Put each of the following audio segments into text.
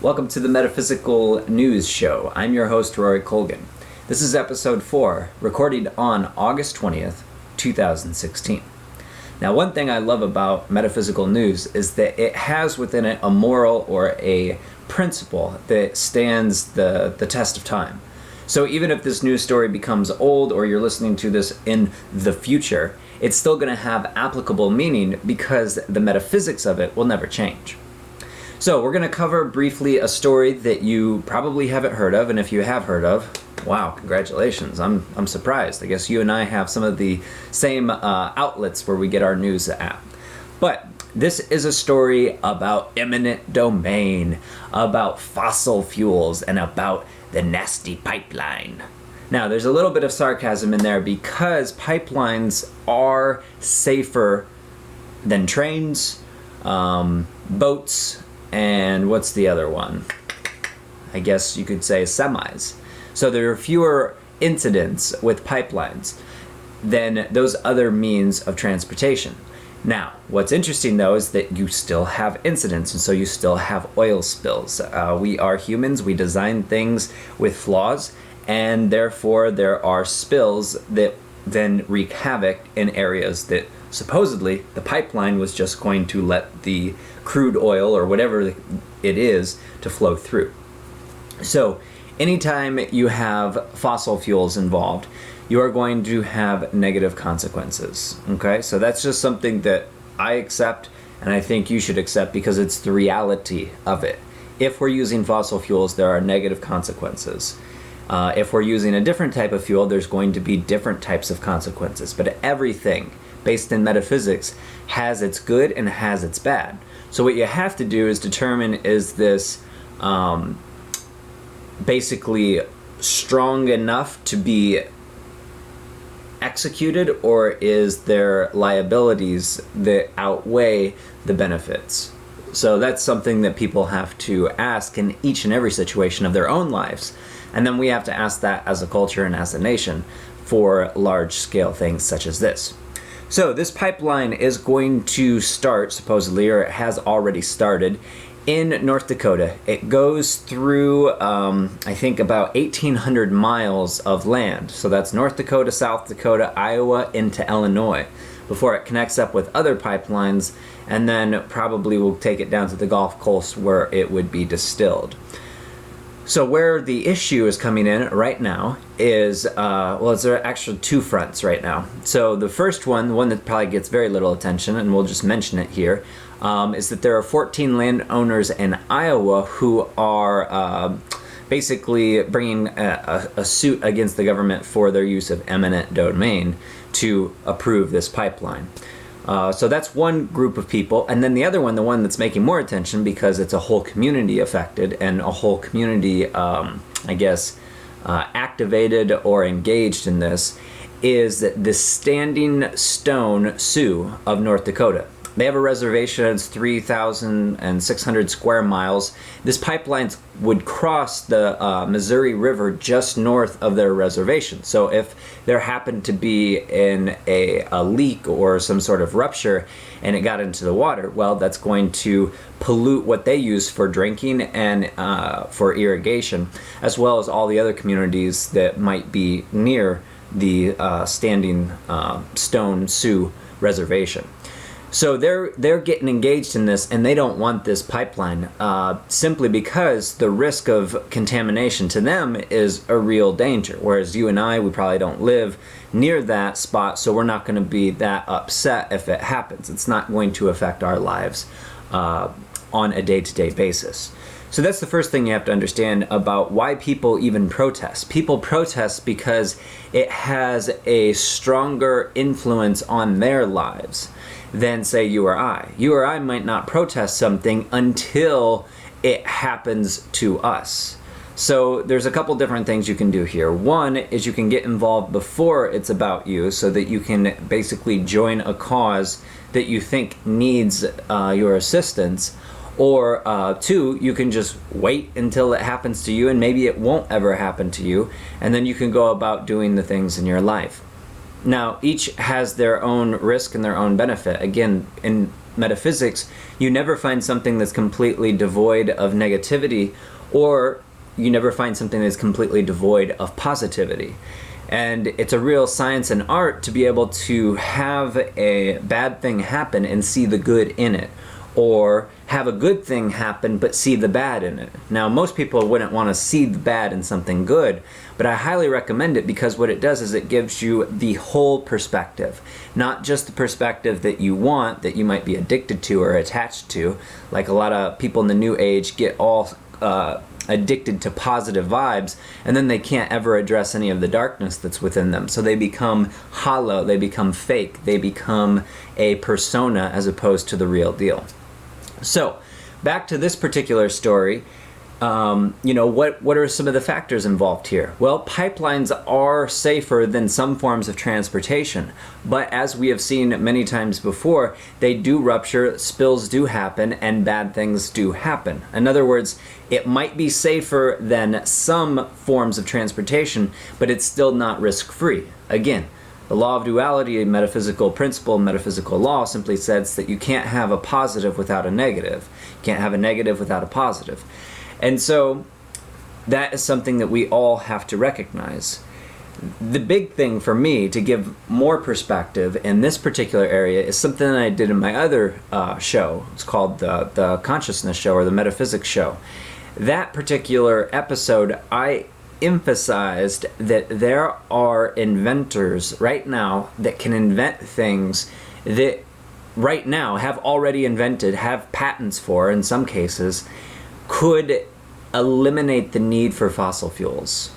Welcome to the Metaphysical News Show. I'm your host, Rory Colgan. This is episode 4, recorded on August 20th, 2016. Now, one thing I love about metaphysical news is that it has within it a moral or a principle that stands the test of time. So even if this news story becomes old or you're listening to this in the future, it's still going to have applicable meaning because the metaphysics of it will never change. So we're going to cover briefly a story that you probably haven't heard of, and if you have heard of, wow, congratulations. I'm surprised. I guess you and I have some of the same outlets where we get our news at. But this is a story about eminent domain, about fossil fuels, and about the nasty pipeline. Now, there's a little bit of sarcasm in there because pipelines are safer than trains, boats, and what's the other one? I guess you could say semis. So there are fewer incidents with pipelines than those other means of transportation. Now, what's interesting though is that you still have incidents, and so you still have oil spills. We are humans, we design things with flaws, and therefore there are spills that then wreak havoc in areas that supposedly the pipeline was just going to let the crude oil or whatever it is to flow through. So anytime you have fossil fuels involved, you are going to have negative consequences. Okay, so that's just something that I accept, and I think you should accept because it's the reality of it. If we're using fossil fuels, there are negative consequences. If we're using a different type of fuel, there's going to be different types of consequences. But everything based in metaphysics has its good and has its bad. So what you have to do is determine, is this basically strong enough to be executed, or is there liabilities that outweigh the benefits? So that's something that people have to ask in each and every situation of their own lives. And then we have to ask that as a culture and as a nation for large-scale things such as this. So this pipeline is going to start, supposedly, or it has already started, in North Dakota. It goes through, I think, about 1,800 miles of land. So that's North Dakota, South Dakota, Iowa, into Illinois, before it connects up with other pipelines, and then probably will take it down to the Gulf Coast where it would be distilled. So where the issue is coming in right now is, there are actually two fronts right now. So the first one, the one that probably gets very little attention, and we'll just mention it here, is that there are 14 landowners in Iowa who are basically bringing a suit against the government for their use of eminent domain to approve this pipeline. So that's one group of people, and then the other one, the one that's making more attention because it's a whole community affected and a whole community, activated or engaged in this, is the Standing Stone Sioux of North Dakota. They have a reservation. It's 3,600 square miles. This pipeline would cross the Missouri River just north of their reservation. So if there happened to be a leak or some sort of rupture and it got into the water, well, that's going to pollute what they use for drinking and for irrigation, as well as all the other communities that might be near the Standing Stone Sioux reservation. So they're getting engaged in this, and they don't want this pipeline simply because the risk of contamination to them is a real danger. Whereas you and I, we probably don't live near that spot, so we're not going to be that upset if it happens. It's not going to affect our lives on a day-to-day basis. So that's the first thing you have to understand about why people even protest. People protest because it has a stronger influence on their lives than, say, you or I. You or I might not protest something until it happens to us. So there's a couple different things you can do here. One is you can get involved before it's about you, so that you can basically join a cause that you think needs your assistance. Or two, you can just wait until it happens to you, and maybe it won't ever happen to you, and then you can go about doing the things in your life. Now, each has their own risk and their own benefit. Again, in metaphysics, you never find something that's completely devoid of negativity, or you never find something that's completely devoid of positivity. And it's a real science and art to be able to have a bad thing happen and see the good in it, or have a good thing happen but see the bad in it. Now, most people wouldn't want to see the bad in something good, but I highly recommend it, because what it does is it gives you the whole perspective, not just the perspective that you want, that you might be addicted to or attached to. Like a lot of people in the new age get all addicted to positive vibes, and then they can't ever address any of the darkness that's within them. So they become hollow, they become fake, they become a persona as opposed to the real deal. So back to this particular story, what are some of the factors involved here? Well, pipelines are safer than some forms of transportation, but as we have seen many times before, they do rupture, spills do happen, and bad things do happen. In other words, it might be safer than some forms of transportation, but it's still not risk-free. Again, the law of duality, a metaphysical principle, metaphysical law, simply says that you can't have a positive without a negative. You can't have a negative without a positive. And so that is something that we all have to recognize. The big thing for me to give more perspective in this particular area is something that I did in my other show. It's called the Consciousness Show, or the Metaphysics Show. That particular episode, I emphasized that there are inventors right now that can invent things that right now have already invented, have patents for, in some cases, could eliminate the need for fossil fuels.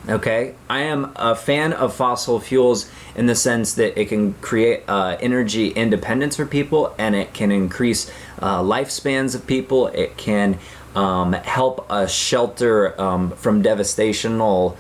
Okay? I am a fan of fossil fuels in the sense that it can create energy independence for people, and it can increase lifespans of people. It can help us shelter from devastational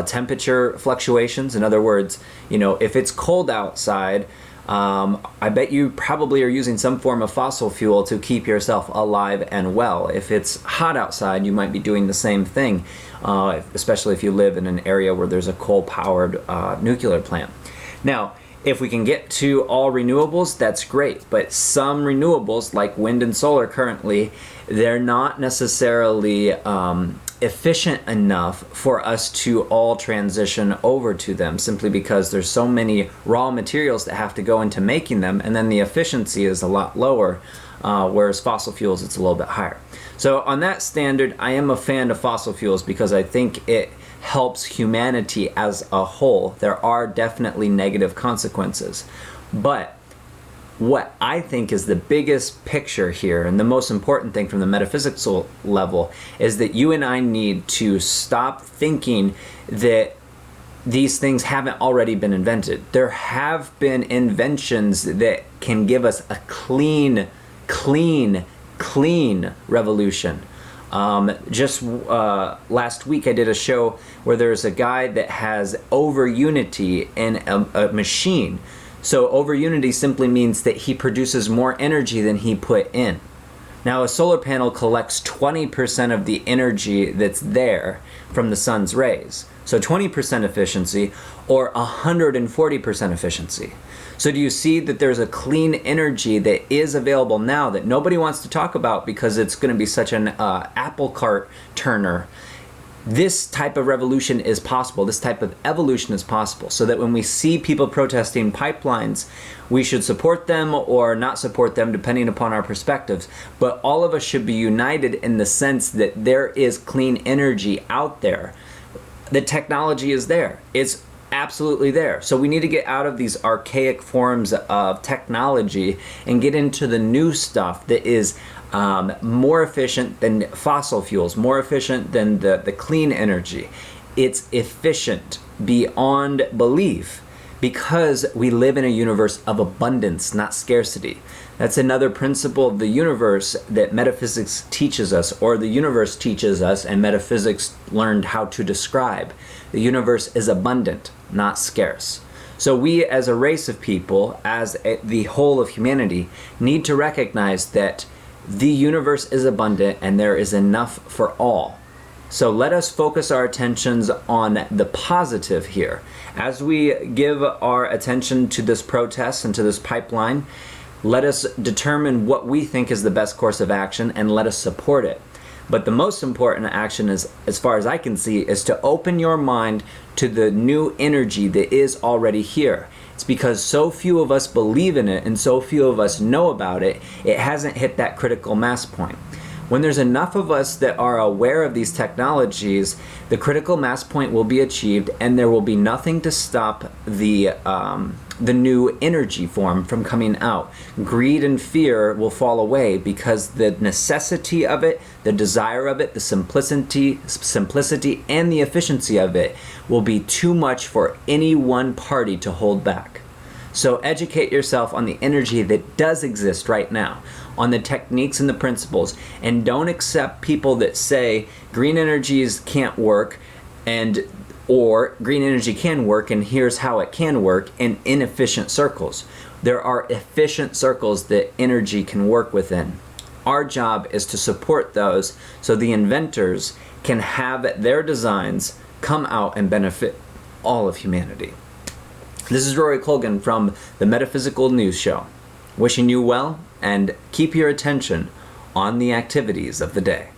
temperature fluctuations. In other words, if it's cold outside, I bet you probably are using some form of fossil fuel to keep yourself alive and well. If it's hot outside, you might be doing the same thing, especially if you live in an area where there's a coal-powered nuclear plant. Now, if we can get to all renewables, that's great, but some renewables, like wind and solar currently, they're not necessarily efficient enough for us to all transition over to them, simply because there's so many raw materials that have to go into making them, and then the efficiency is a lot lower, whereas fossil fuels, it's a little bit higher. So on that standard, I am a fan of fossil fuels because I think it helps humanity as a whole. There are definitely negative consequences, but what I think is the biggest picture here, and the most important thing from the metaphysical level, is that you and I need to stop thinking that these things haven't already been invented. There have been inventions that can give us a clean revolution. Just last week I did a show where there's a guy that has over unity in a machine. So over unity simply means that he produces more energy than he put in. Now a solar panel collects 20% of the energy that's there from the sun's rays. So 20% efficiency or 140% efficiency. So do you see that there's a clean energy that is available now that nobody wants to talk about because it's going to be such an apple cart turner? This type of revolution is possible. This type of evolution is possible. So that when we see people protesting pipelines, we should support them or not support them depending upon our perspectives. But all of us should be united in the sense that there is clean energy out there. The technology is there. It's absolutely there. So we need to get out of these archaic forms of technology and get into the new stuff that is more efficient than fossil fuels, more efficient than the clean energy. It's efficient beyond belief because we live in a universe of abundance, not scarcity. That's another principle of the universe that metaphysics teaches us, or the universe teaches us, and metaphysics learned how to describe. The universe is abundant, not scarce. So we as a race of people, as the whole of humanity, need to recognize that the universe is abundant and there is enough for all. So let us focus our attentions on the positive here. As we give our attention to this protest and to this pipeline, Let us determine what we think is the best course of action and let us support it. But the most important action is, as far as I can see, is to open your mind to the new energy that is already here. It's because so few of us believe in it and so few of us know about it, it hasn't hit that critical mass point. When there's enough of us that are aware of these technologies, the critical mass point will be achieved and there will be nothing to stop the new energy form from coming out. Greed and fear will fall away because the necessity of it, the desire of it, the simplicity and the efficiency of it will be too much for any one party to hold back. So educate yourself on the energy that does exist right now, on the techniques and the principles, and don't accept people that say green energies can't work or green energy can work and here's how it can work in inefficient circles. There are efficient circles that energy can work within. Our job is to support those so the inventors can have their designs come out and benefit all of humanity. This is Rory Colgan from the Metaphysical News Show, wishing you well and keep your attention on the activities of the day.